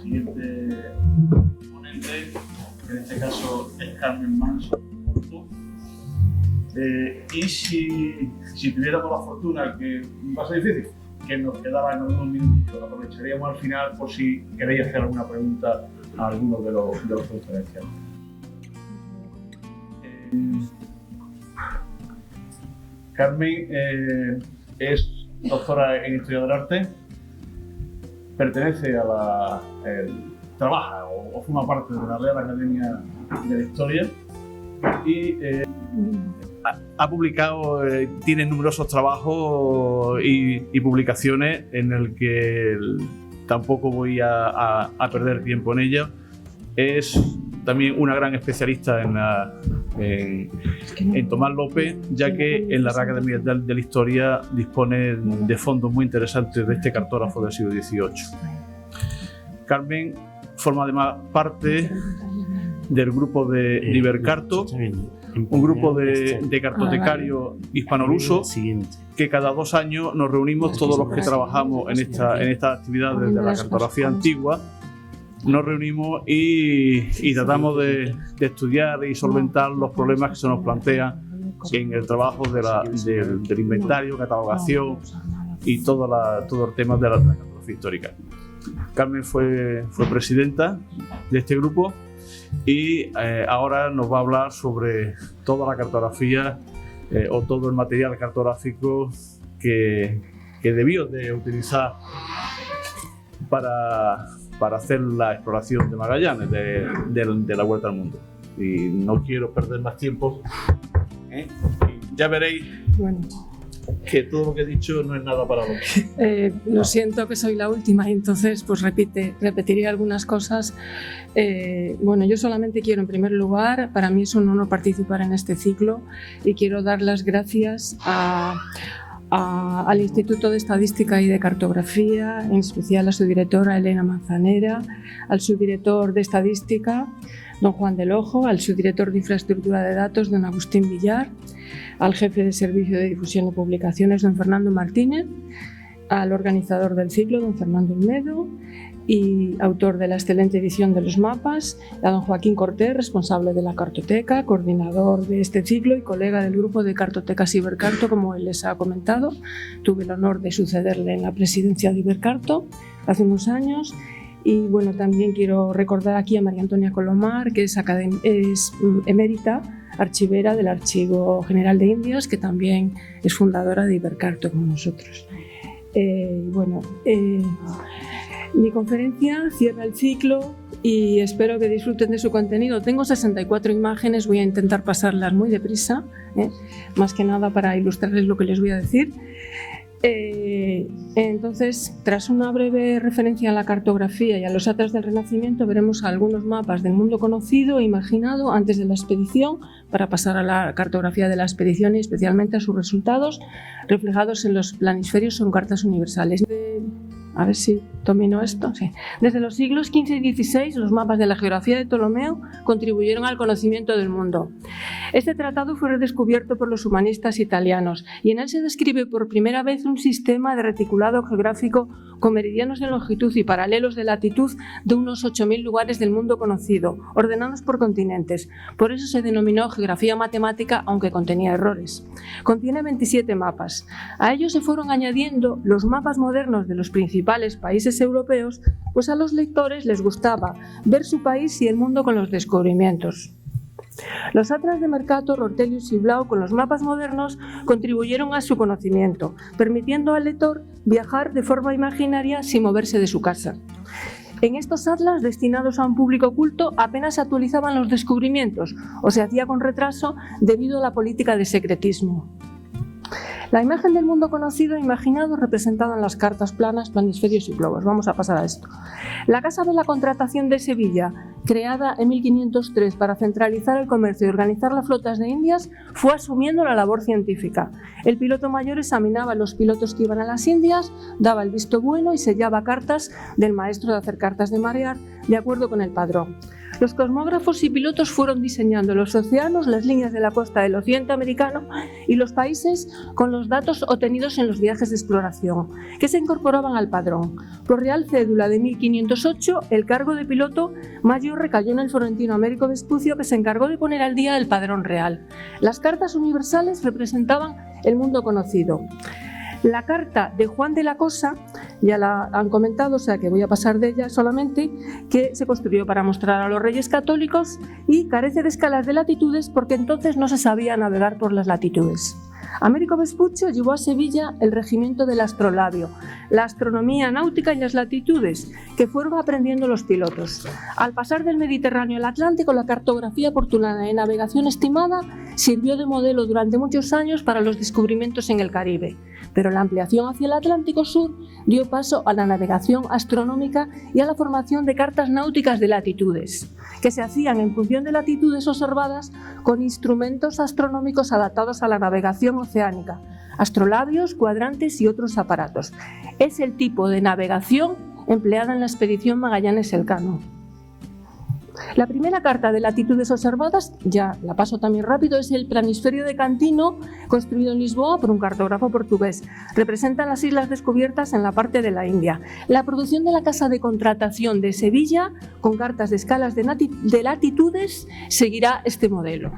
siguiente ponente, que en este caso es Carmen Manso. Y si tuviéramos la fortuna, que va a ser difícil, que nos quedaban unos minutitos, aprovecharíamos al final por si queréis hacer alguna pregunta a alguno de los conferenciantes. Carmen es doctora en Historia del Arte, pertenece a trabaja o forma parte de la Real Academia de la Historia y ha publicado, tiene numerosos trabajos y publicaciones en el que tampoco voy a perder tiempo en ello. Es también una gran especialista en Tomás López, ya que en la Real Academia de la Historia dispone de fondos muy interesantes de este cartógrafo del siglo XVIII. Carmen forma además parte del grupo de Ibercarto, un grupo de cartotecarios hispanolusos que cada 2 años nos reunimos todos los que trabajamos en estas actividades de la cartografía antigua. Nos reunimos y tratamos de estudiar y solventar los problemas que se nos plantean en el trabajo del inventario, catalogación y todo el tema de la cartografía histórica. Carmen fue presidenta de este grupo y ahora nos va a hablar sobre toda la cartografía o todo el material cartográfico que debió de utilizar para hacer la exploración de Magallanes, de la Vuelta al Mundo. Y no quiero perder más tiempo. Ya veréis que todo lo que he dicho no es nada para vos. Lo siento que soy la última y entonces pues repetiré algunas cosas. Yo solamente quiero, en primer lugar, para mí es un honor participar en este ciclo y quiero dar las gracias al Instituto de Estadística y de Cartografía, en especial a su directora Elena Manzanera, al subdirector de Estadística, don Juan del Ojo, al subdirector de Infraestructura de Datos, don Agustín Villar, al jefe de Servicio de Difusión y Publicaciones, don Fernando Martínez, al organizador del ciclo, don Fernando Olmedo, y autor de la excelente edición de los mapas, a don Joaquín Cortés, responsable de la cartoteca, coordinador de este ciclo y colega del grupo de cartotecas Ibercarto, como él les ha comentado. Tuve el honor de sucederle en la presidencia de Ibercarto hace unos años. Y bueno, también quiero recordar aquí a María Antonia Colomar, que es emérita archivera del Archivo General de Indias, que también es fundadora de Ibercarto como nosotros. Mi conferencia cierra el ciclo y espero que disfruten de su contenido. Tengo 64 imágenes, voy a intentar pasarlas muy deprisa, más que nada para ilustrarles lo que les voy a decir. Entonces, tras una breve referencia a la cartografía y a los atlas del Renacimiento, veremos algunos mapas del mundo conocido e imaginado antes de la expedición, para pasar a la cartografía de la expedición y especialmente a sus resultados reflejados en los planisferios o en cartas universales. A ver si domino esto. Sí. Desde los siglos XV y XVI, los mapas de la geografía de Ptolomeo contribuyeron al conocimiento del mundo. Este tratado fue redescubierto por los humanistas italianos y en él se describe por primera vez un sistema de reticulado geográfico con meridianos de longitud y paralelos de latitud de unos 8.000 lugares del mundo conocido, ordenados por continentes. Por eso se denominó geografía matemática, aunque contenía errores. Contiene 27 mapas. A ellos se fueron añadiendo los mapas modernos de los principales países europeos, pues a los lectores les gustaba ver su país y el mundo con los descubrimientos. Los atlas de Mercator, Ortelius y Blau, con los mapas modernos, contribuyeron a su conocimiento, permitiendo al lector viajar de forma imaginaria sin moverse de su casa. En estos atlas, destinados a un público culto, apenas se actualizaban los descubrimientos o se hacía con retraso debido a la política de secretismo. La imagen del mundo conocido e imaginado representada en las cartas planas, planisferios y globos. Vamos a pasar a esto. La Casa de la Contratación de Sevilla, creada en 1503 para centralizar el comercio y organizar las flotas de Indias, fue asumiendo la labor científica. El piloto mayor examinaba a los pilotos que iban a las Indias, daba el visto bueno y sellaba cartas del maestro de hacer cartas de marear, de acuerdo con el padrón. Los cosmógrafos y pilotos fueron diseñando los océanos, las líneas de la costa del occidente americano y los países con los datos obtenidos en los viajes de exploración, que se incorporaban al padrón. Por Real Cédula de 1508, el cargo de piloto mayor recayó en el florentino Américo Vespucio, que se encargó de poner al día el padrón real. Las cartas universales representaban el mundo conocido. La carta de Juan de la Cosa, ya la han comentado, o sea que voy a pasar de ella solamente, que se construyó para mostrar a los reyes católicos y carece de escalas de latitudes porque entonces no se sabía navegar por las latitudes. Américo Vespucio llevó a Sevilla el regimiento del astrolabio, la astronomía náutica y las latitudes, que fueron aprendiendo los pilotos. Al pasar del Mediterráneo al Atlántico, la cartografía portuana de navegación estimada sirvió de modelo durante muchos años para los descubrimientos en el Caribe, pero la ampliación hacia el Atlántico Sur dio paso a la navegación astronómica y a la formación de cartas náuticas de latitudes, que se hacían en función de latitudes observadas con instrumentos astronómicos adaptados a la navegación oceánica, astrolabios, cuadrantes y otros aparatos. Es el tipo de navegación empleada en la expedición Magallanes-Elcano. La primera carta de latitudes observadas, ya la paso también rápido, es el Planisferio de Cantino, construido en Lisboa por un cartógrafo portugués. Representa las islas descubiertas en la parte de la India. La producción de la Casa de Contratación de Sevilla, con cartas de escalas de latitudes, seguirá este modelo.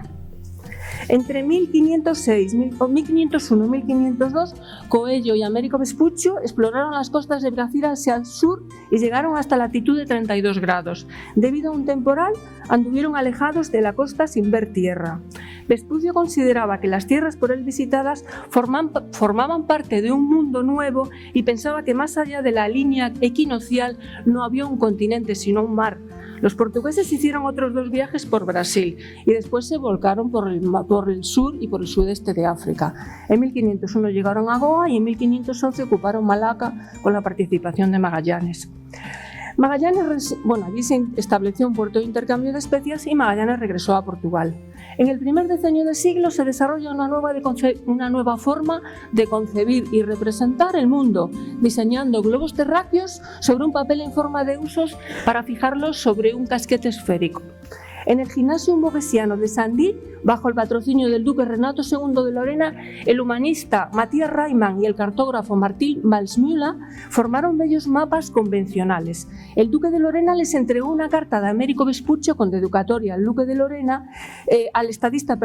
Entre 1506, 1501 y 1502, Coello y Américo Vespucio exploraron las costas de Brasil hacia el sur y llegaron hasta latitud de 32 grados. Debido a un temporal, anduvieron alejados de la costa sin ver tierra. Vespucio consideraba que las tierras por él visitadas formaban parte de un mundo nuevo y pensaba que más allá de la línea equinoccial no había un continente sino un mar. Los portugueses hicieron otros 2 viajes por Brasil y después se volcaron por el sur y por el sudeste de África. En 1501 llegaron a Goa y en 1511 ocuparon Malaca con la participación de Magallanes. Allí se estableció un puerto de intercambio de especias y Magallanes regresó a Portugal. En el primer decenio del siglo se desarrolla una nueva forma de concebir y representar el mundo, diseñando globos terráqueos sobre un papel en forma de husos para fijarlos sobre un casquete esférico. En el Gymnasium Borgesiano de Saint-Dié, bajo el patrocinio del duque Renato II de Lorena, el humanista Matías Reimann y el cartógrafo Martín Waldseemüller formaron bellos mapas convencionales. El duque de Lorena les entregó una carta de Américo Vespucio con dedicatoria al duque de Lorena, al estadista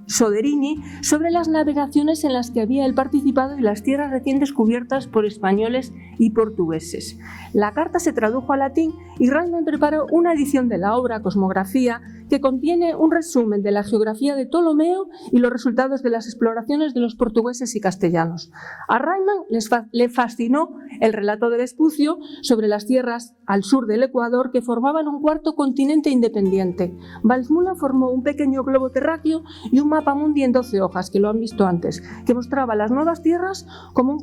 Soderini, sobre las navegaciones en las que había él participado y las tierras recién descubiertas por españoles y portugueses. La carta se tradujo al latín y Reimann preparó una edición de la obra Cosmografía que contiene un resumen de la geografía de Ptolomeo y los resultados de las exploraciones de los portugueses y castellanos. A Reimann le fascinó el relato de Vespucio sobre las tierras al sur del Ecuador que formaban un cuarto continente independiente. Waldseemüller formó un pequeño globo terráqueo y un mapa mundi en 12 hojas, que lo han visto antes, que mostraba las nuevas tierras como un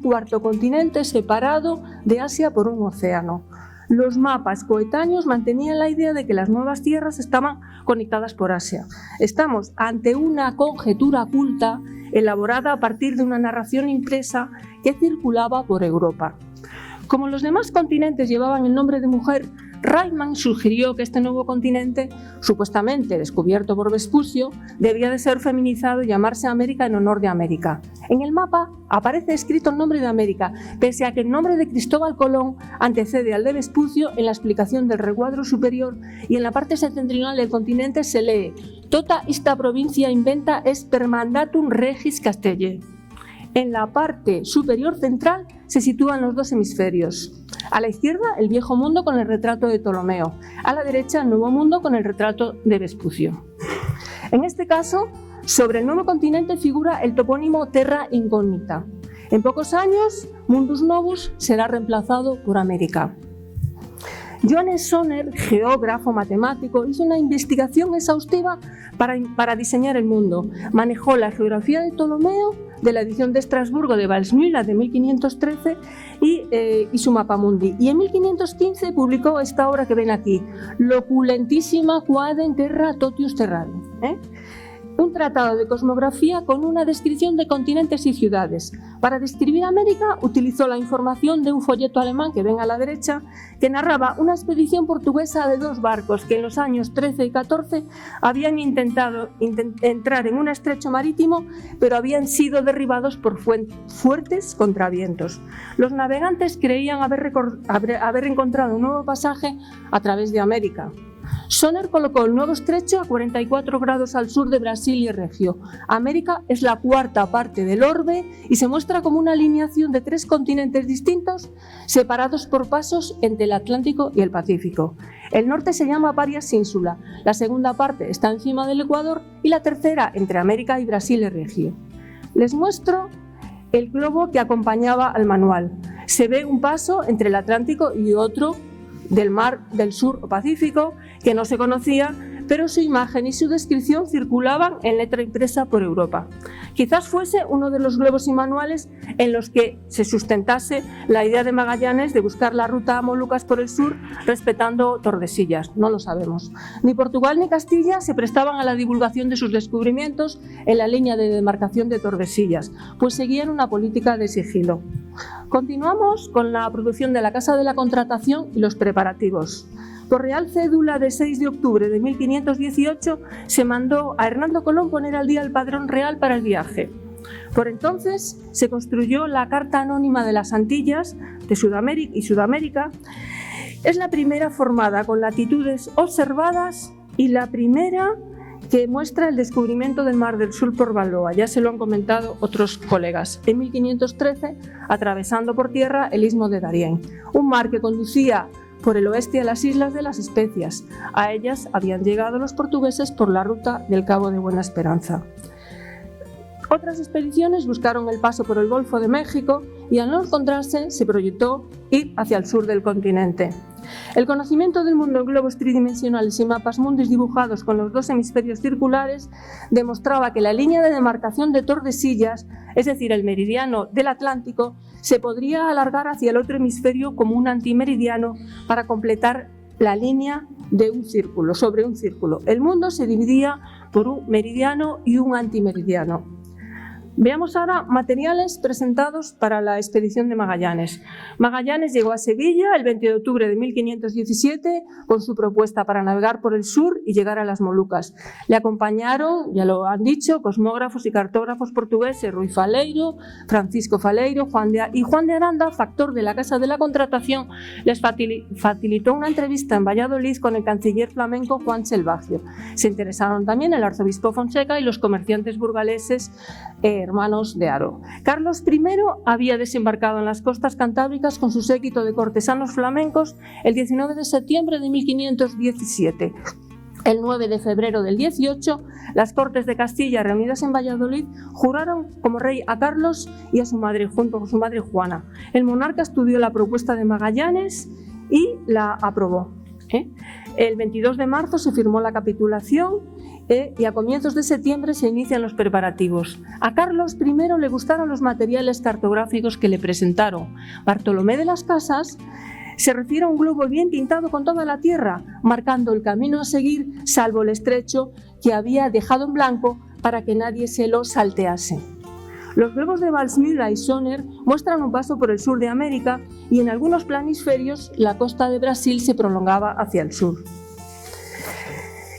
cuarto continente separado de Asia por un océano. Los mapas coetáneos mantenían la idea de que las nuevas tierras estaban conectadas por Asia. Estamos ante una conjetura culta elaborada a partir de una narración impresa que circulaba por Europa. Como los demás continentes llevaban el nombre de mujer, Reimann sugirió que este nuevo continente, supuestamente descubierto por Vespucio, debía de ser feminizado y llamarse América en honor de América. En el mapa aparece escrito el nombre de América, pese a que el nombre de Cristóbal Colón antecede al de Vespucio en la explicación del recuadro superior, y en la parte septentrional del continente se lee «Tota esta provincia inventa es per mandatum regis Castelli». En la parte superior central se sitúan los 2 hemisferios. A la izquierda, el Viejo Mundo con el retrato de Ptolomeo. A la derecha, el Nuevo Mundo con el retrato de Vespucio. En este caso, sobre el nuevo continente figura el topónimo Terra Incognita. En pocos años, Mundus Novus será reemplazado por América. Johannes Sonner, geógrafo matemático, hizo una investigación exhaustiva para diseñar el mundo. Manejó la geografía de Ptolomeo, de la edición de Estrasburgo de Waldseemüller de 1513 y su mapa mundi. Y en 1515 publicó esta obra que ven aquí, L'opulentísima quadra in terra totius terrae. un tratado de cosmografía con una descripción de continentes y ciudades. Para describir América utilizó la información de un folleto alemán que ven a la derecha, que narraba una expedición portuguesa de 2 barcos que en los años 13 y 14 habían intentado entrar en un estrecho marítimo, pero habían sido derribados por fuertes contravientos. Los navegantes creían haber encontrado un nuevo pasaje a través de América. Sonner colocó el nuevo estrecho a 44 grados al sur de Brasil y Regio. América es la cuarta parte del orbe y se muestra como una alineación de 3 continentes distintos, separados por pasos entre el Atlántico y el Pacífico. El norte se llama Parias Ínsula, la segunda parte está encima del Ecuador y la tercera entre América y Brasil y Regio. Les muestro el globo que acompañaba al manual. Se ve un paso entre el Atlántico y otro del mar del sur o Pacífico que no se conocía, pero su imagen y su descripción circulaban en letra impresa por Europa. Quizás fuese uno de los globos y manuales en los que se sustentase la idea de Magallanes de buscar la ruta a Molucas por el sur respetando Tordesillas, no lo sabemos. Ni Portugal ni Castilla se prestaban a la divulgación de sus descubrimientos en la línea de demarcación de Tordesillas, pues seguían una política de sigilo. Continuamos con la producción de la Casa de la Contratación y los preparativos. Por Real Cédula de 6 de octubre de 1518 se mandó a Hernando Colón poner al día el padrón real para el viaje. Por entonces se construyó la Carta Anónima de las Antillas de Sudamérica. Es la primera formada con latitudes observadas y la primera que muestra el descubrimiento del Mar del Sur por Balboa. Ya se lo han comentado otros colegas. En 1513, atravesando por tierra el Istmo de Darién, un mar que conducía por el oeste a las Islas de las Especias. A ellas habían llegado los portugueses por la ruta del Cabo de Buena Esperanza. Otras expediciones buscaron el paso por el Golfo de México y al no encontrarse se proyectó ir hacia el sur del continente. El conocimiento del mundo en globos tridimensionales y mapas mundis dibujados con los 2 hemisferios circulares demostraba que la línea de demarcación de Tordesillas, es decir, el meridiano del Atlántico, se podría alargar hacia el otro hemisferio como un antimeridiano para completar la línea de un círculo, sobre un círculo. El mundo se dividía por un meridiano y un antimeridiano. Veamos ahora materiales presentados para la expedición de Magallanes. Magallanes llegó a Sevilla el 20 de octubre de 1517 con su propuesta para navegar por el sur y llegar a las Molucas. Le acompañaron, ya lo han dicho, cosmógrafos y cartógrafos portugueses Rui Faleiro, Francisco Faleiro, Juan de Aranda, factor de la Casa de la Contratación, les facilitó una entrevista en Valladolid con el canciller flamenco Juan Selvagio. Se interesaron también el arzobispo Fonseca y los comerciantes burgaleses hermanos de Haro. Carlos I había desembarcado en las costas cantábricas con su séquito de cortesanos flamencos el 19 de septiembre de 1517. El 9 de febrero del 18, las Cortes de Castilla, reunidas en Valladolid, juraron como rey a Carlos y a su madre, junto con su madre Juana. El monarca estudió la propuesta de Magallanes y la aprobó. El 22 de marzo se firmó la capitulación y a comienzos de septiembre se inician los preparativos. A Carlos I le gustaron los materiales cartográficos que le presentaron. Bartolomé de las Casas se refiere a un globo bien pintado con toda la tierra, marcando el camino a seguir, salvo el estrecho que había dejado en blanco para que nadie se lo saltease. Los globos de Valsmüller y Sonner muestran un paso por el sur de América y en algunos planisferios la costa de Brasil se prolongaba hacia el sur.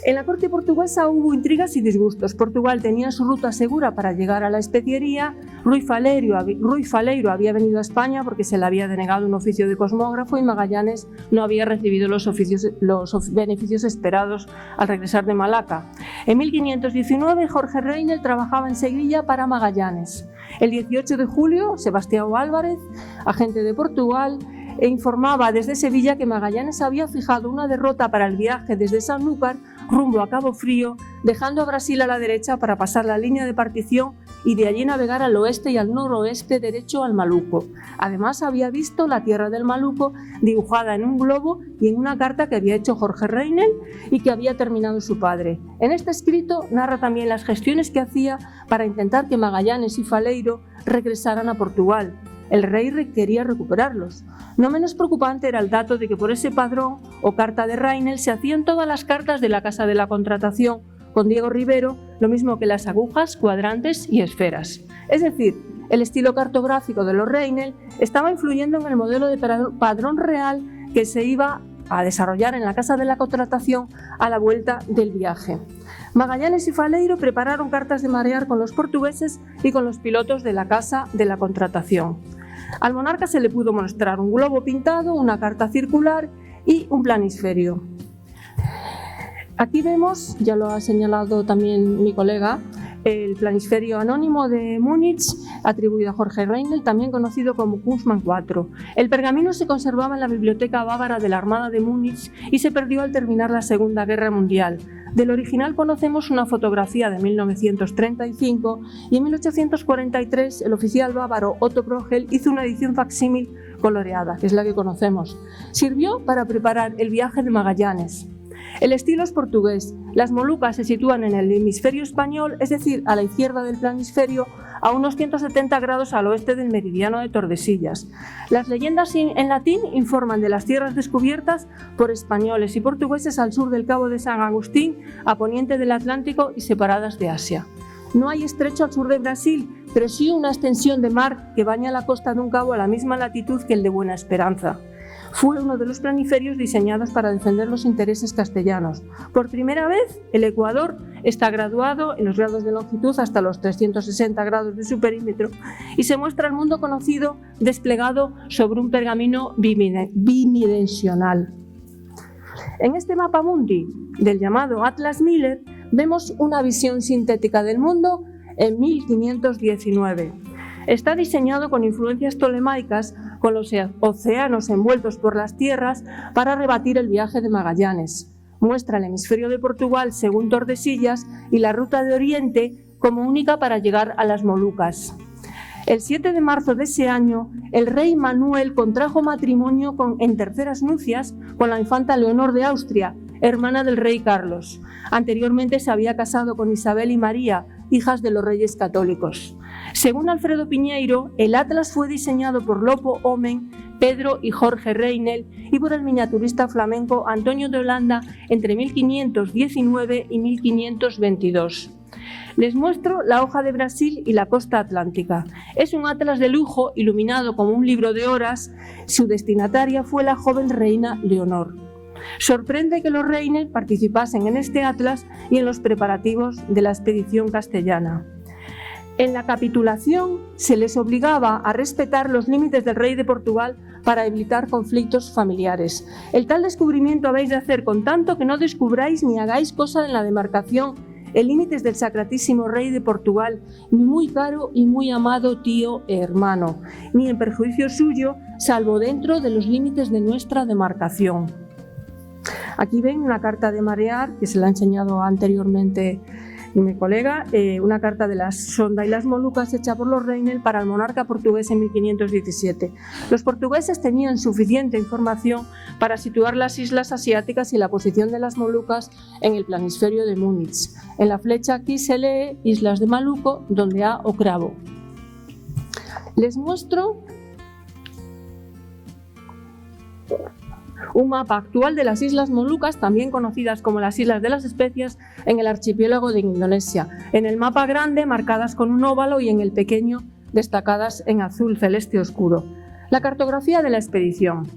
En la corte portuguesa hubo intrigas y disgustos. Portugal tenía su ruta segura para llegar a la especiería. Rui Faleiro había venido a España porque se le había denegado un oficio de cosmógrafo y Magallanes no había recibido los beneficios esperados al regresar de Malaca. En 1519 Jorge Reinel trabajaba en Sevilla para Magallanes. El 18 de julio Sebastião Álvarez, agente de Portugal, informaba desde Sevilla que Magallanes había fijado una derrota para el viaje desde Sanlúcar rumbo a Cabo Frío, dejando a Brasil a la derecha para pasar la línea de partición y de allí navegar al oeste y al noroeste derecho al Maluco. Además había visto la tierra del Maluco dibujada en un globo y en una carta que había hecho Jorge Reinel y que había terminado su padre. En este escrito narra también las gestiones que hacía para intentar que Magallanes y Faleiro regresaran a Portugal. El rey quería recuperarlos. No menos preocupante era el dato de que por ese padrón o carta de Reinel se hacían todas las cartas de la Casa de la Contratación, con Diego Rivero, lo mismo que las agujas, cuadrantes y esferas. Es decir, el estilo cartográfico de los Reinel estaba influyendo en el modelo de padrón real que se iba a desarrollar en la Casa de la Contratación a la vuelta del viaje. Magallanes y Faleiro prepararon cartas de marear con los portugueses y con los pilotos de la Casa de la Contratación. Al monarca se le pudo mostrar un globo pintado, una carta circular y un planisferio. Aquí vemos, ya lo ha señalado también mi colega, el planisferio anónimo de Múnich, atribuido a Jorge Reinel, también conocido como Kunstmann IV. El pergamino se conservaba en la Biblioteca Bávara de la Armada de Múnich y se perdió al terminar la Segunda Guerra Mundial. Del original conocemos una fotografía de 1935 y en 1843 el oficial bávaro Otto Progel hizo una edición facsímil coloreada, que es la que conocemos. Sirvió para preparar el viaje de Magallanes. El estilo es portugués. Las Molucas se sitúan en el hemisferio español, es decir, a la izquierda del planisferio, a unos 170 grados al oeste del meridiano de Tordesillas. Las leyendas en latín informan de las tierras descubiertas por españoles y portugueses al sur del Cabo de San Agustín, a poniente del Atlántico y separadas de Asia. No hay estrecho al sur de Brasil, pero sí una extensión de mar que baña la costa de un cabo a la misma latitud que el de Buena Esperanza. Fue uno de los planiferios diseñados para defender los intereses castellanos. Por primera vez, el Ecuador está graduado en los grados de longitud hasta los 360 grados de su perímetro y se muestra al mundo conocido desplegado sobre un pergamino bidimensional. En este mapa mundi del llamado Atlas Miller vemos una visión sintética del mundo en 1519. Está diseñado con influencias tolemaicas, con los océanos envueltos por las tierras, para rebatir el viaje de Magallanes. Muestra el hemisferio de Portugal según Tordesillas y la ruta de Oriente como única para llegar a las Molucas. El 7 de marzo de ese año, el rey Manuel contrajo matrimonio en terceras nupcias con la infanta Leonor de Austria, hermana del rey Carlos. Anteriormente se había casado con Isabel y María, hijas de los reyes católicos. Según Alfredo Piñeiro, el atlas fue diseñado por Lopo Omen, Pedro y Jorge Reinel y por el miniaturista flamenco Antonio de Holanda entre 1519 y 1522. Les muestro la hoja de Brasil y la costa atlántica. Es un atlas de lujo iluminado como un libro de horas. Su destinataria fue la joven reina Leonor. Sorprende que los Reinel participasen en este atlas y en los preparativos de la expedición castellana. En la capitulación se les obligaba a respetar los límites del rey de Portugal para evitar conflictos familiares. El tal descubrimiento habéis de hacer con tanto que no descubráis ni hagáis cosa en la demarcación en límites del sacratísimo rey de Portugal, ni muy caro y muy amado tío e hermano, ni en perjuicio suyo, salvo dentro de los límites de nuestra demarcación. Aquí ven una carta de marear, que se la ha enseñado anteriormente mi colega, una carta de la Sonda y las Molucas hecha por los Reinel para el monarca portugués en 1517. Los portugueses tenían suficiente información para situar las islas asiáticas y la posición de las Molucas en el planisferio de Múnich. En la flecha aquí se lee Islas de Maluco, donde ha o cravo. Les muestro un mapa actual de las Islas Molucas, también conocidas como las Islas de las Especias, en el archipiélago de Indonesia. En el mapa grande marcadas con un óvalo y en el pequeño destacadas en azul celeste oscuro. La cartografía de la expedición.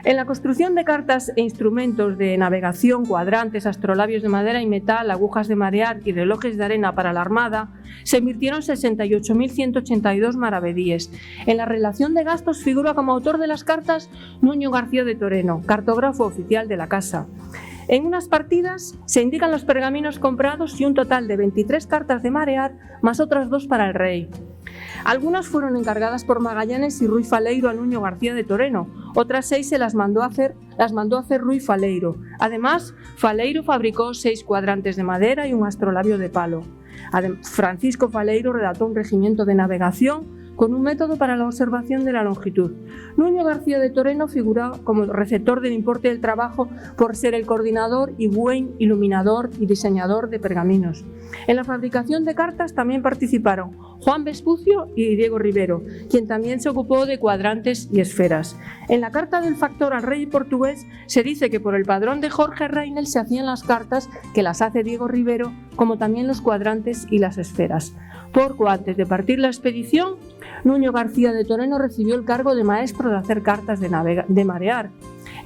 En la construcción de cartas e instrumentos de navegación, cuadrantes, astrolabios de madera y metal, agujas de marear y relojes de arena para la Armada, se invirtieron 68.182 maravedíes. En la relación de gastos figura como autor de las cartas Nuño García de Toreno, cartógrafo oficial de la casa. En unas partidas se indican los pergaminos comprados y un total de 23 cartas de marear, más otras 2 para el rey. Algunas fueron encargadas por Magallanes y Ruy Faleiro a Nuño García de Toreno, otras 6 se las mandó a hacer Ruy Faleiro. Además, Faleiro fabricó 6 cuadrantes de madera y un astrolabio de palo. Francisco Faleiro redactó un regimiento de navegación con un método para la observación de la longitud. Nuño García de Toreno figura como receptor del importe del trabajo por ser el coordinador y buen iluminador y diseñador de pergaminos. En la fabricación de cartas también participaron Juan Vespucio y Diego Rivero, quien también se ocupó de cuadrantes y esferas. En la carta del factor al rey portugués se dice que por el padrón de Jorge Reinel se hacían las cartas, que las hace Diego Rivero, como también los cuadrantes y las esferas. Poco antes de partir la expedición, Nuño García de Toreno recibió el cargo de maestro de hacer cartas de marear.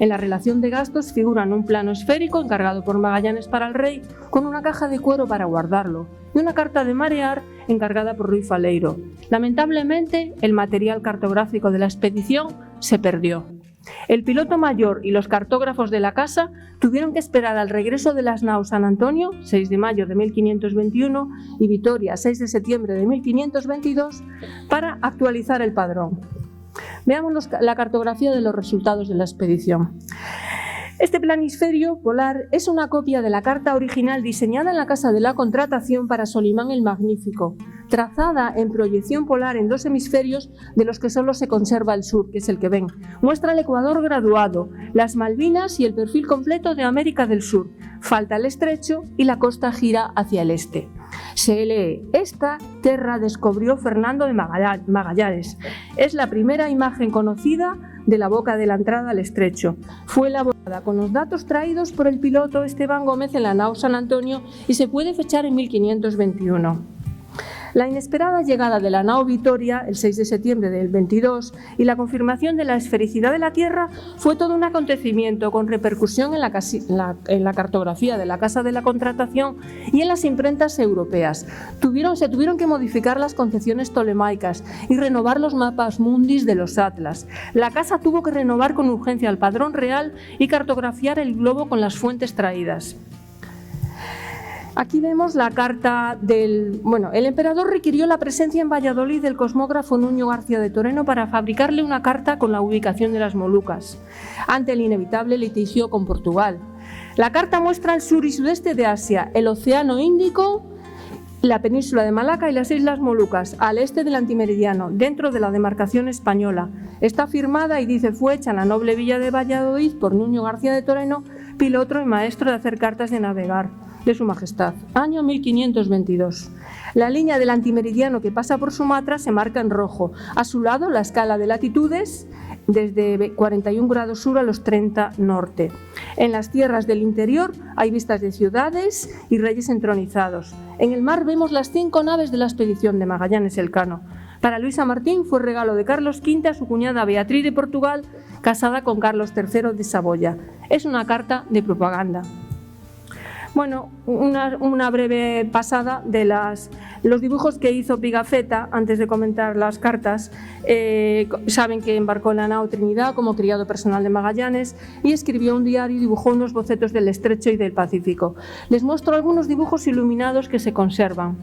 En la relación de gastos figuran un plano esférico encargado por Magallanes para el rey, con una caja de cuero para guardarlo, y una carta de marear encargada por Ruy Faleiro. Lamentablemente, el material cartográfico de la expedición se perdió. El piloto mayor y los cartógrafos de la casa tuvieron que esperar al regreso de las naos San Antonio, 6 de mayo de 1521, y Vitoria, 6 de septiembre de 1522, para actualizar el padrón. Veamos la cartografía de los resultados de la expedición. Este planisferio polar es una copia de la carta original diseñada en la Casa de la Contratación para Solimán el Magnífico, trazada en proyección polar en 2 hemisferios de los que solo se conserva el sur, que es el que ven. Muestra el Ecuador graduado, las Malvinas y el perfil completo de América del Sur. Falta el estrecho y la costa gira hacia el este. Se lee: esta terra descubrió Fernando de Magallanes. Es la primera imagen conocida de la boca de la entrada al estrecho. Fue elaborada con los datos traídos por el piloto Esteban Gómez en la nao San Antonio y se puede fechar en 1521. La inesperada llegada de la nao Vitoria, el 6 de septiembre del 22, y la confirmación de la esfericidad de la Tierra fue todo un acontecimiento con repercusión en la cartografía de la Casa de la Contratación y en las imprentas europeas. Se tuvieron que modificar las concepciones tolemaicas y renovar los mapas mundis de los atlas. La Casa tuvo que renovar con urgencia el padrón real y cartografiar el globo con las fuentes traídas. Aquí vemos la carta del... el emperador requirió la presencia en Valladolid del cosmógrafo Nuño García de Toreno para fabricarle una carta con la ubicación de las Molucas, ante el inevitable litigio con Portugal. La carta muestra el sur y sudeste de Asia, el Océano Índico, la península de Malaca y las Islas Molucas, al este del antimeridiano, dentro de la demarcación española. Está firmada y dice: fue hecha en la noble villa de Valladolid por Nuño García de Toreno, piloto y maestro de hacer cartas de navegar de su majestad, año 1522. La línea del antimeridiano que pasa por Sumatra se marca en rojo. A su lado la escala de latitudes desde 41 grados sur a los 30 norte. En las tierras del interior hay vistas de ciudades y reyes entronizados. En el mar vemos las 5 naves de la expedición de Magallanes Elcano. Para Luisa Martín fue regalo de Carlos V a su cuñada Beatriz de Portugal, casada con Carlos III de Saboya. Es una carta de propaganda. Una breve pasada de los dibujos que hizo Pigafetta antes de comentar las cartas. Saben que embarcó en la nao Trinidad como criado personal de Magallanes y escribió un diario y dibujó unos bocetos del Estrecho y del Pacífico. Les muestro algunos dibujos iluminados que se conservan.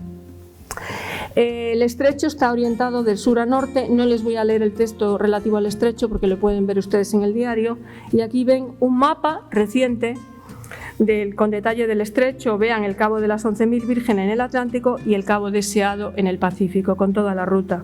El estrecho está orientado del sur a norte. No les voy a leer el texto relativo al estrecho porque lo pueden ver ustedes en el diario. Y aquí ven un mapa reciente con detalle del estrecho. Vean el Cabo de las 11.000 Vírgenes en el Atlántico y el Cabo Deseado en el Pacífico, con toda la ruta.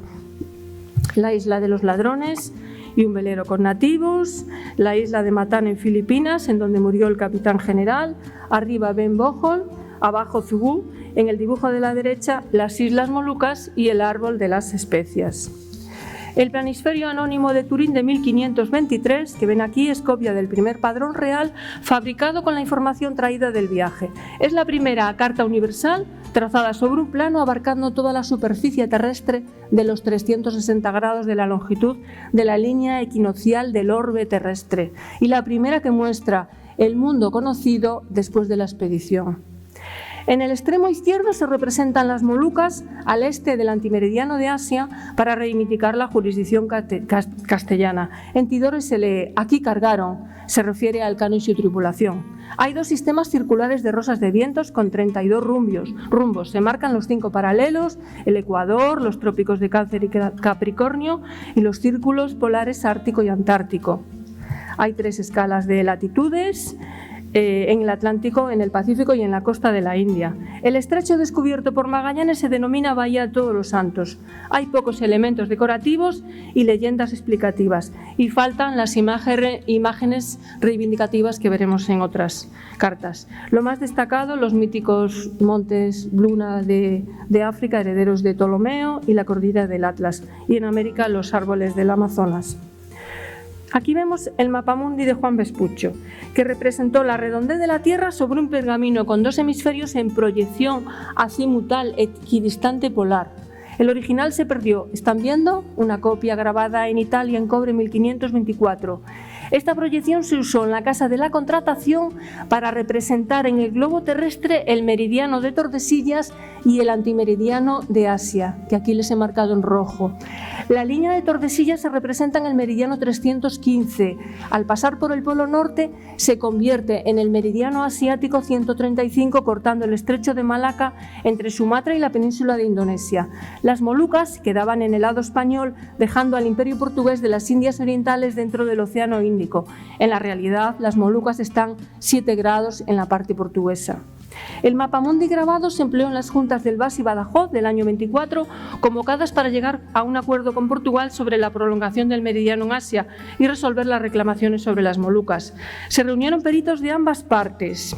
La isla de los Ladrones y un velero con nativos, la isla de Matán en Filipinas, en donde murió el capitán general, arriba Ben Bohol, abajo Zugú, en el dibujo de la derecha las Islas Molucas y el árbol de las especias. El planisferio anónimo de Turín de 1523, que ven aquí, es copia del primer padrón real fabricado con la información traída del viaje. Es la primera carta universal trazada sobre un plano abarcando toda la superficie terrestre de los 360 grados de la longitud de la línea equinoccial del orbe terrestre y la primera que muestra el mundo conocido después de la expedición. En el extremo izquierdo se representan las Molucas al este del antimeridiano de Asia para reivindicar la jurisdicción castellana. En Tidore se lee: aquí cargaron, se refiere a Elcano y su tripulación. Hay 2 sistemas circulares de rosas de vientos con 32 rumbos. Se marcan los 5 paralelos, el Ecuador, los trópicos de Cáncer y Capricornio y los círculos polares Ártico y Antártico. Hay 3 escalas de latitudes. en el Atlántico, en el Pacífico y en la costa de la India. El estrecho descubierto por Magallanes se denomina Bahía de Todos los Santos. Hay pocos elementos decorativos y leyendas explicativas, y faltan las imágenes reivindicativas que veremos en otras cartas. Lo más destacado, los míticos montes Luna de África, herederos de Ptolomeo, y la cordillera del Atlas, y en América los árboles del Amazonas. Aquí vemos el mapamundi de Juan Vespuccio, que representó la redondez de la Tierra sobre un pergamino con dos hemisferios en proyección azimutal equidistante polar. El original se perdió. ¿Están viendo? Una copia grabada en Italia en cobre en 1524. Esta proyección se usó en la Casa de la Contratación para representar en el globo terrestre el meridiano de Tordesillas y el antimeridiano de Asia, que aquí les he marcado en rojo. La línea de Tordesillas se representa en el meridiano 315. Al pasar por el polo norte, se convierte en el meridiano asiático 135, cortando el estrecho de Malaca entre Sumatra y la península de Indonesia. Las Molucas quedaban en el lado español, dejando al imperio portugués de las Indias Orientales dentro del Océano Índico. En la realidad, las Molucas están 7 grados en la parte portuguesa. El mapamundi grabado se empleó en las juntas del Bas y Badajoz del año 24, convocadas para llegar a un acuerdo con Portugal sobre la prolongación del meridiano en Asia y resolver las reclamaciones sobre las Molucas. Se reunieron peritos de ambas partes.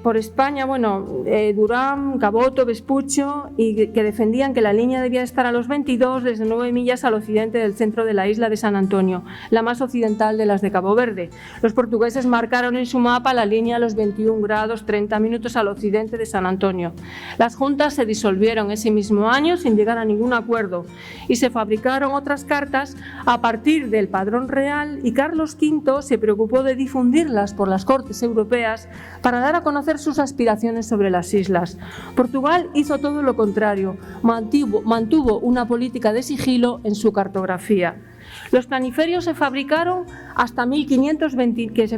Por España, Durán, Caboto, Vespuccio, y que defendían que la línea debía estar a los 22 desde 9 millas al occidente del centro de la isla de San Antonio, la más occidental de las de Cabo Verde. Los portugueses marcaron en su mapa la línea a los 21 grados 30 minutos al occidente de San Antonio. Las juntas se disolvieron ese mismo año sin llegar a ningún acuerdo y se fabricaron otras cartas a partir del padrón real, y Carlos V se preocupó de difundirlas por las cortes europeas para dar a conocer sus aspiraciones sobre las islas. Portugal hizo todo lo contrario, mantuvo una política de sigilo en su cartografía. Los planiferios que se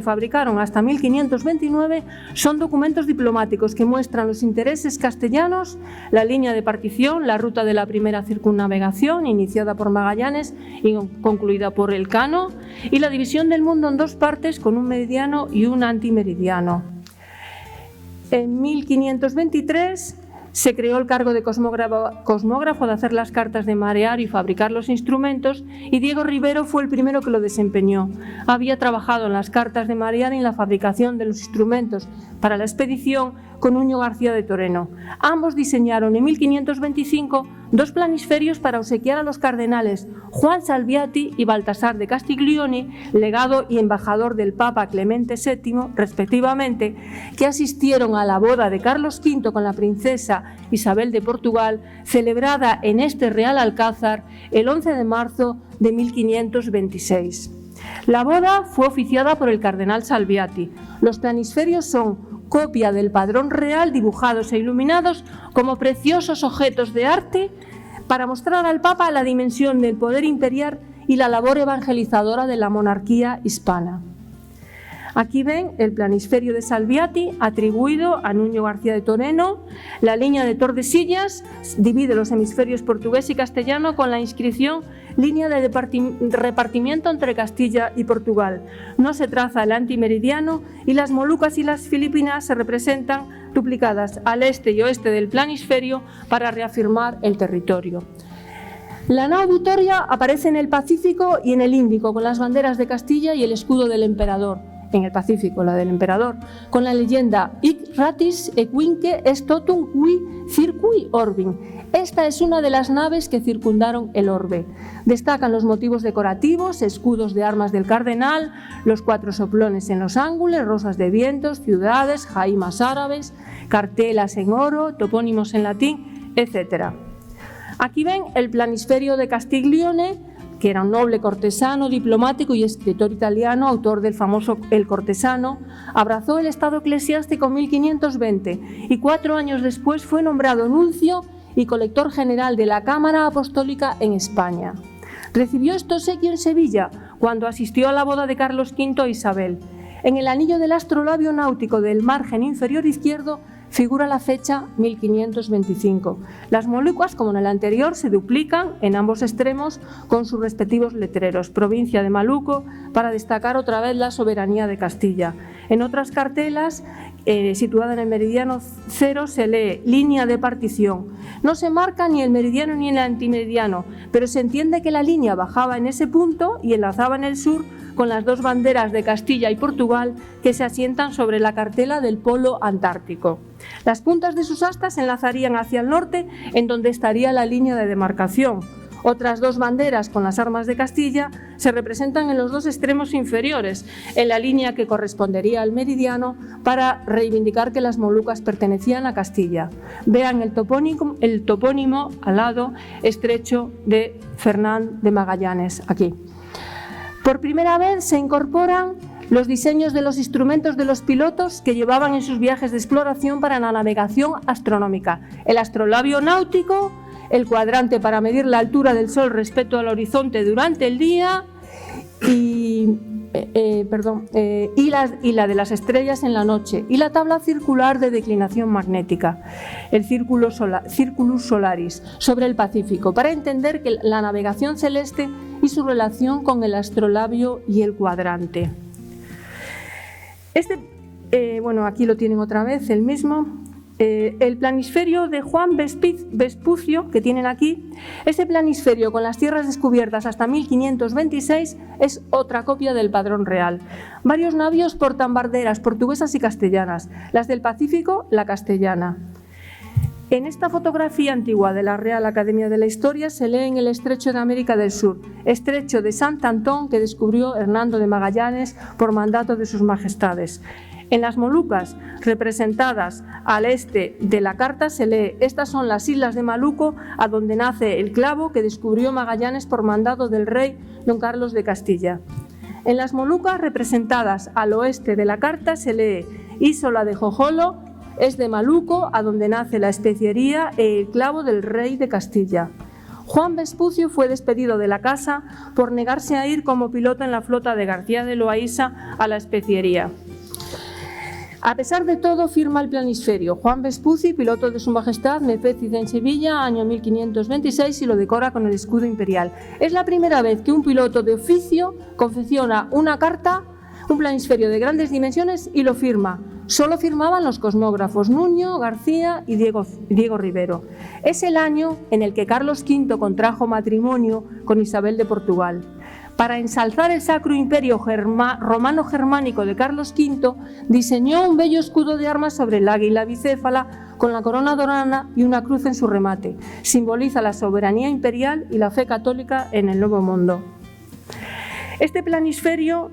fabricaron hasta 1529 son documentos diplomáticos que muestran los intereses castellanos, la línea de partición, la ruta de la primera circunnavegación iniciada por Magallanes y concluida por Elcano, y la división del mundo en dos partes con un meridiano y un antimeridiano. En 1523 se creó el cargo de cosmógrafo de hacer las cartas de marear y fabricar los instrumentos, y Diego Rivero fue el primero que lo desempeñó. Había trabajado en las cartas de marear y en la fabricación de los instrumentos para la expedición con Nuño García de Toreno. Ambos diseñaron en 1525 dos planisferios para obsequiar a los cardenales Juan Salviati y Baltasar de Castiglioni, legado y embajador del Papa Clemente VII, respectivamente, que asistieron a la boda de Carlos V con la princesa Isabel de Portugal, celebrada en este Real Alcázar el 11 de marzo de 1526. La boda fue oficiada por el cardenal Salviati. Los planisferios son copia del padrón real, dibujados e iluminados como preciosos objetos de arte para mostrar al Papa la dimensión del poder imperial y la labor evangelizadora de la monarquía hispana. Aquí ven el planisferio de Salviati atribuido a Nuño García de Toreno. La línea de Tordesillas divide los hemisferios portugués y castellano con la inscripción línea de repartimiento entre Castilla y Portugal. No se traza el antimeridiano, y las Molucas y las Filipinas se representan duplicadas al este y oeste del planisferio para reafirmar el territorio. La nao Vitoria aparece en el Pacífico y en el Índico con las banderas de Castilla y el escudo del emperador. En el Pacífico, la del emperador, con la leyenda Hic ratis equinque est totum qui circui orbim. Esta es una de las naves que circundaron el orbe. Destacan los motivos decorativos, escudos de armas del cardenal, los 4 soplones en los ángulos, rosas de vientos, ciudades, jaimas árabes, cartelas en oro, topónimos en latín, etc. Aquí ven el planisferio de Castiglione, que era un noble cortesano, diplomático y escritor italiano, autor del famoso El Cortesano. Abrazó el estado eclesiástico en 1520 y 4 años después fue nombrado nuncio y colector general de la Cámara Apostólica en España. Recibió este obsequio en Sevilla cuando asistió a la boda de Carlos V e Isabel. En el anillo del astrolabio náutico del margen inferior izquierdo figura la fecha 1525. Las Molucas, como en el anterior, se duplican en ambos extremos con sus respectivos letreros. Provincia de Maluco, para destacar otra vez la soberanía de Castilla. En otras cartelas, situada en el meridiano 0, se lee línea de partición. No se marca ni el meridiano ni el antimeridiano, pero se entiende que la línea bajaba en ese punto y enlazaba en el sur con las dos banderas de Castilla y Portugal que se asientan sobre la cartela del polo antártico. Las puntas de sus astas se enlazarían hacia el norte, en donde estaría la línea de demarcación. Otras dos banderas con las armas de Castilla se representan en los dos extremos inferiores, en la línea que correspondería al meridiano, para reivindicar que las Molucas pertenecían a Castilla. Vean el topónimo al lado, estrecho de Fernán de Magallanes, aquí. Por primera vez se incorporan los diseños de los instrumentos de los pilotos que llevaban en sus viajes de exploración para la navegación astronómica: el astrolabio náutico, el cuadrante para medir la altura del Sol respecto al horizonte durante el día y la de las estrellas en la noche, y la tabla circular de declinación magnética, el Circulus Solaris, sobre el Pacífico, para entender que la navegación celeste y su relación con el astrolabio y el cuadrante. Aquí lo tienen otra vez, el mismo. El planisferio de Juan Vespucio, que tienen aquí, ese planisferio con las tierras descubiertas hasta 1526 es otra copia del padrón real. Varios navíos portan banderas portuguesas y castellanas, las del Pacífico, la castellana. En esta fotografía antigua de la Real Academia de la Historia se lee en el Estrecho de América del Sur, Estrecho de Sant Antón, que descubrió Hernando de Magallanes por mandato de sus majestades. En las Molucas, representadas al este de la carta, se lee: estas son las islas de Maluco, a donde nace el clavo que descubrió Magallanes por mandato del rey don Carlos de Castilla. En las Molucas, representadas al oeste de la carta, se lee: Isola de Jojolo, es de Maluco, a donde nace la especiería e el clavo del rey de Castilla. Juan Vespucio fue despedido de la casa por negarse a ir como piloto en la flota de García de Loaísa a la especiería. A pesar de todo, firma el planisferio. Juan Vespucio, piloto de Su Majestad Nefécid en Sevilla, año 1526, y lo decora con el escudo imperial. Es la primera vez que un piloto de oficio confecciona una carta, un planisferio de grandes dimensiones, y lo firma. Solo firmaban los cosmógrafos Nuño, García y Diego Rivero. Es el año en el que Carlos V contrajo matrimonio con Isabel de Portugal. Para ensalzar el Sacro Imperio Romano-Germánico de Carlos V, diseñó un bello escudo de armas sobre el águila bicéfala con la corona dorada y una cruz en su remate. Simboliza la soberanía imperial y la fe católica en el Nuevo Mundo. Este planisferio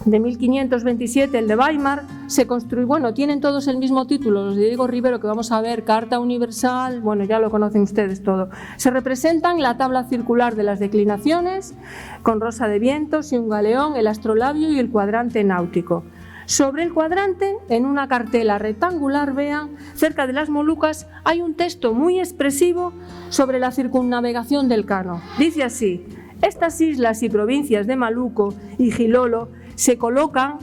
de 1527, el de Weimar, se construyó, tienen todos el mismo título, los de Diego Rivero, que vamos a ver, Carta Universal, ya lo conocen ustedes todo. Se representan la tabla circular de las declinaciones, con rosa de vientos y un galeón, el astrolabio y el cuadrante náutico. Sobre el cuadrante, en una cartela rectangular, vean, cerca de las Molucas, hay un texto muy expresivo sobre la circunnavegación del Cano. Dice así: estas islas y provincias de Maluco y Gilolo se colocan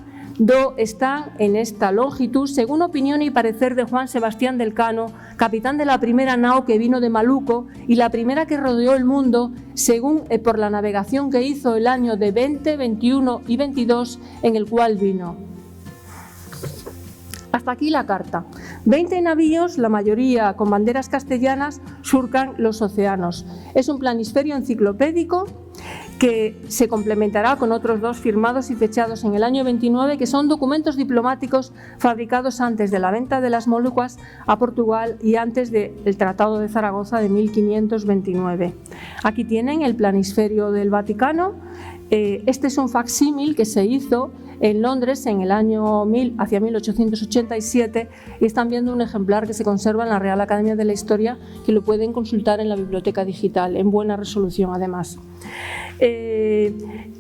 están en esta longitud, según opinión y parecer de Juan Sebastián del Cano, capitán de la primera nao que vino de Maluco y la primera que rodeó el mundo, según por la navegación que hizo el año de 20, 21 y 22, en el cual vino. Hasta aquí la carta. 20 navíos, la mayoría con banderas castellanas, surcan los océanos. Es un planisferio enciclopédico que se complementará con otros dos firmados y fechados en el año 29, que son documentos diplomáticos fabricados antes de la venta de las Molucas a Portugal y antes del Tratado de Zaragoza de 1529. Aquí tienen el planisferio del Vaticano. Este es un facsímil que se hizo en Londres en el año hacia 1887, y están viendo un ejemplar que se conserva en la Real Academia de la Historia, que lo pueden consultar en la biblioteca digital, en buena resolución además.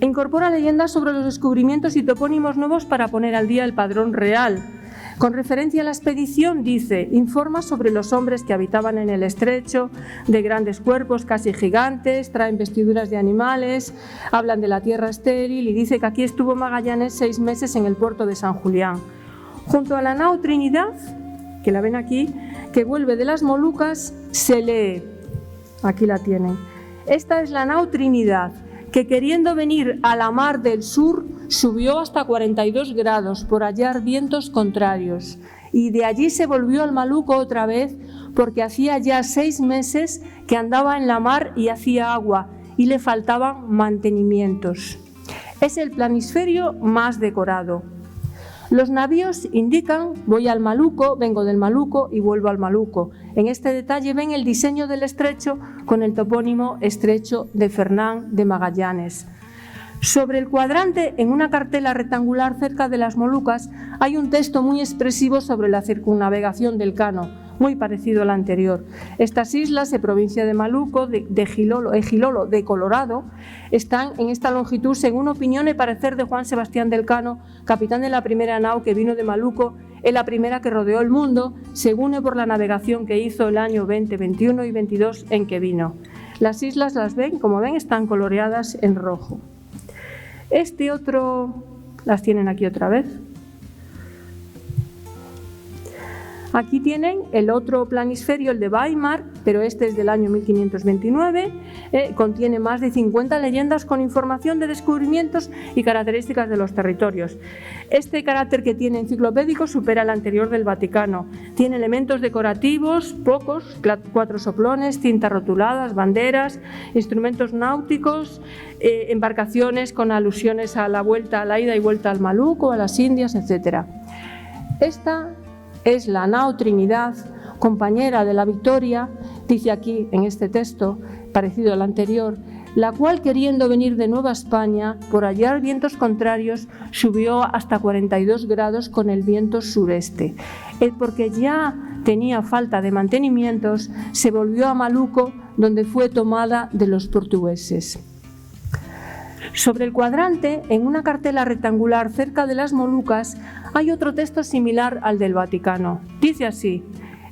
Incorpora leyendas sobre los descubrimientos y topónimos nuevos para poner al día el padrón real. Con referencia a la expedición, dice: informa sobre los hombres que habitaban en el estrecho, de grandes cuerpos casi gigantes, traen vestiduras de animales, hablan de la tierra estéril, y dice que aquí estuvo Magallanes 6 meses en el puerto de San Julián. Junto a la nao Trinidad que la ven aquí, que vuelve de las Molucas, se lee. Aquí la tienen. Esta es la nao Trinidad, que queriendo venir a la mar del sur, subió hasta 42 grados por hallar vientos contrarios. Y de allí se volvió al Maluco otra vez, porque hacía ya 6 meses que andaba en la mar y hacía agua, y le faltaban mantenimientos. Es el planisferio más decorado. Los navíos indican: voy al Maluco, vengo del Maluco y vuelvo al Maluco. En este detalle ven el diseño del estrecho con el topónimo Estrecho de Fernán de Magallanes. Sobre el cuadrante, en una cartela rectangular cerca de las Molucas, hay un texto muy expresivo sobre la circunnavegación del Cano, muy parecido al anterior. Estas islas, de provincia de Maluco, de Ejilolo, de Colorado, están en esta longitud, según opinión y parecer de Juan Sebastián del Cano, capitán de la primera nao que vino de Maluco, en la primera que rodeó el mundo, según por la navegación que hizo el año 20, 21 y 22 en que vino. Las islas, las ven, como ven, están coloreadas en rojo. Este otro, las tienen aquí otra vez. Aquí tienen el otro planisferio, el de Weimar, pero este es del año 1529, contiene más de 50 leyendas con información de descubrimientos y características de los territorios. Este carácter que tiene enciclopédico supera el anterior del Vaticano. Tiene elementos decorativos, pocos, 4 soplones, cintas rotuladas, banderas, instrumentos náuticos, embarcaciones con alusiones a la vuelta, a la ida y vuelta al Maluco, a las Indias, etc. Esta es la nao Trinidad, compañera de la Victoria, dice aquí en este texto, parecido al anterior, la cual, queriendo venir de Nueva España, por hallar vientos contrarios, subió hasta 42 grados con el viento sureste. Porque ya tenía falta de mantenimientos, se volvió a Maluco, donde fue tomada de los portugueses. Sobre el cuadrante, en una cartela rectangular cerca de las Molucas, hay otro texto similar al del Vaticano. Dice así: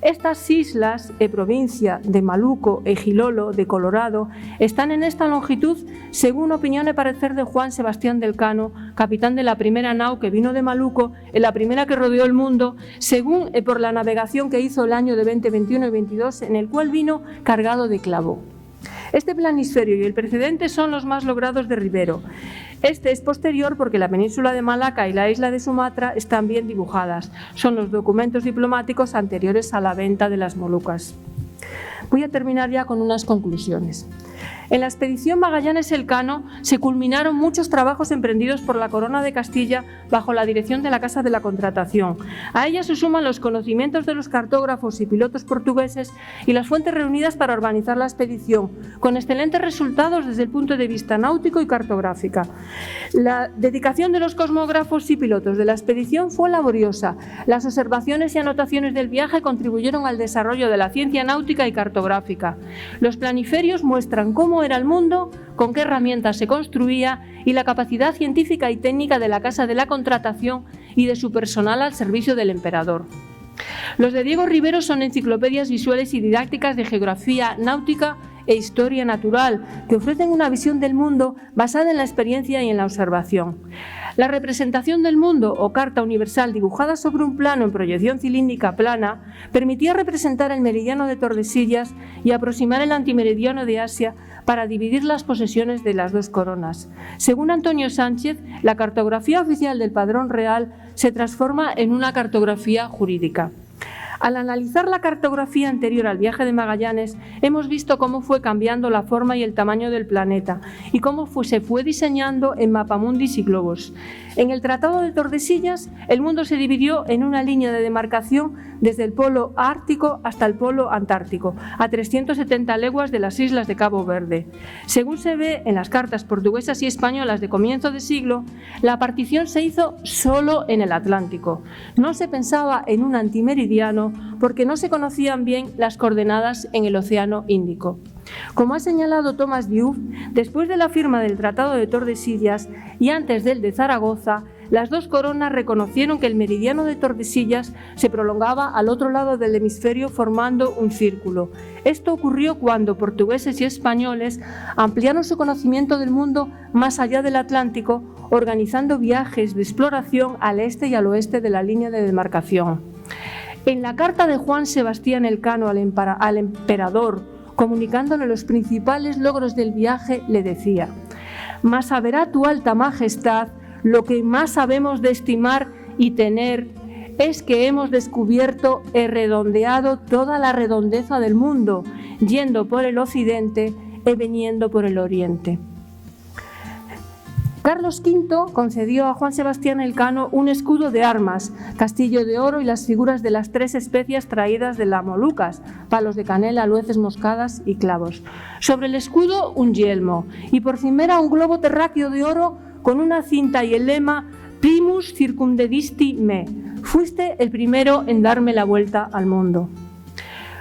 estas islas, provincia de Maluco, Ejilolo, de Colorado, están en esta longitud, según opinión y parecer de Juan Sebastián del Cano, capitán de la primera nao que vino de Maluco, en la primera que rodeó el mundo, según por la navegación que hizo el año de 20, 21 y 22, en el cual vino cargado de clavo. Este planisferio y el precedente son los más logrados de Rivero. Este es posterior porque la península de Malaca y la isla de Sumatra están bien dibujadas. Son los documentos diplomáticos anteriores a la venta de las Molucas. Voy a terminar ya con unas conclusiones. En la expedición Magallanes-Elcano se culminaron muchos trabajos emprendidos por la Corona de Castilla bajo la dirección de la Casa de la Contratación. A ellas se suman los conocimientos de los cartógrafos y pilotos portugueses y las fuentes reunidas para organizar la expedición, con excelentes resultados desde el punto de vista náutico y cartográfica. La dedicación de los cosmógrafos y pilotos de la expedición fue laboriosa. Las observaciones y anotaciones del viaje contribuyeron al desarrollo de la ciencia náutica y cartográfica. Los planiferios muestran cómo era el mundo, con qué herramientas se construía y la capacidad científica y técnica de la Casa de la Contratación y de su personal al servicio del emperador. Los de Diego Rivero son enciclopedias visuales y didácticas de geografía náutica e historia natural, que ofrecen una visión del mundo basada en la experiencia y en la observación. La representación del mundo o carta universal dibujada sobre un plano en proyección cilíndrica plana permitía representar el meridiano de Tordesillas y aproximar el antimeridiano de Asia para dividir las posesiones de las dos coronas. Según Antonio Sánchez, la cartografía oficial del Padrón Real se transforma en una cartografía jurídica. Al analizar la cartografía anterior al viaje de Magallanes, hemos visto cómo fue cambiando la forma y el tamaño del planeta y cómo se fue diseñando en mapamundis y globos. En el Tratado de Tordesillas, el mundo se dividió en una línea de demarcación desde el polo ártico hasta el polo antártico, a 370 leguas de las islas de Cabo Verde. Según se ve en las cartas portuguesas y españolas de comienzo de siglo, la partición se hizo solo en el Atlántico. No se pensaba en un antimeridiano porque no se conocían bien las coordenadas en el Océano Índico. Como ha señalado Tomás Diouf, después de la firma del Tratado de Tordesillas y antes del de Zaragoza, las dos coronas reconocieron que el meridiano de Tordesillas se prolongaba al otro lado del hemisferio formando un círculo. Esto ocurrió cuando portugueses y españoles ampliaron su conocimiento del mundo más allá del Atlántico, organizando viajes de exploración al este y al oeste de la línea de demarcación. En la carta de Juan Sebastián Elcano al emperador, comunicándole los principales logros del viaje, le decía: «Mas saberá tu alta majestad lo que más sabemos de estimar y tener es que hemos descubierto y redondeado toda la redondeza del mundo, yendo por el occidente y veniendo por el oriente». Carlos V concedió a Juan Sebastián Elcano un escudo de armas, castillo de oro y las figuras de las 3 especias traídas de las Molucas, palos de canela, nueces moscadas y clavos. Sobre el escudo un yelmo y por cimera un globo terráqueo de oro con una cinta y el lema «Primus circumdedisti me». Fuiste el primero en darme la vuelta al mundo.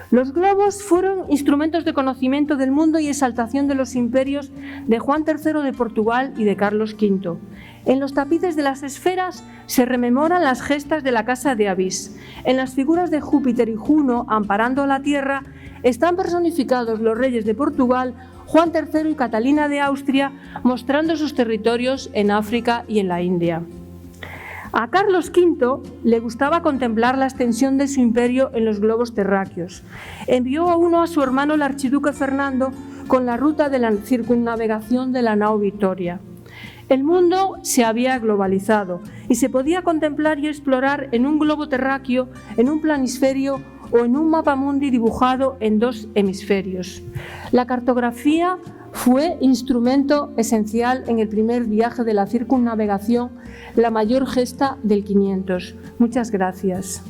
Los globos fueron instrumentos de conocimiento del mundo y exaltación de los imperios de Juan III de Portugal y de Carlos V. En los tapices de las esferas se rememoran las gestas de la casa de Avís. En las figuras de Júpiter y Juno, amparando a la tierra, están personificados los reyes de Portugal, Juan III y Catalina de Austria, mostrando sus territorios en África y en la India. A Carlos V le gustaba contemplar la extensión de su imperio en los globos terráqueos. Envió a uno a su hermano el archiduque Fernando con la ruta de la circunnavegación de la nao Victoria. El mundo se había globalizado y se podía contemplar y explorar en un globo terráqueo, en un planisferio o en un mapamundi dibujado en 2 hemisferios. La cartografía fue instrumento esencial en el primer viaje de la circunnavegación, la mayor gesta del 500. Muchas gracias.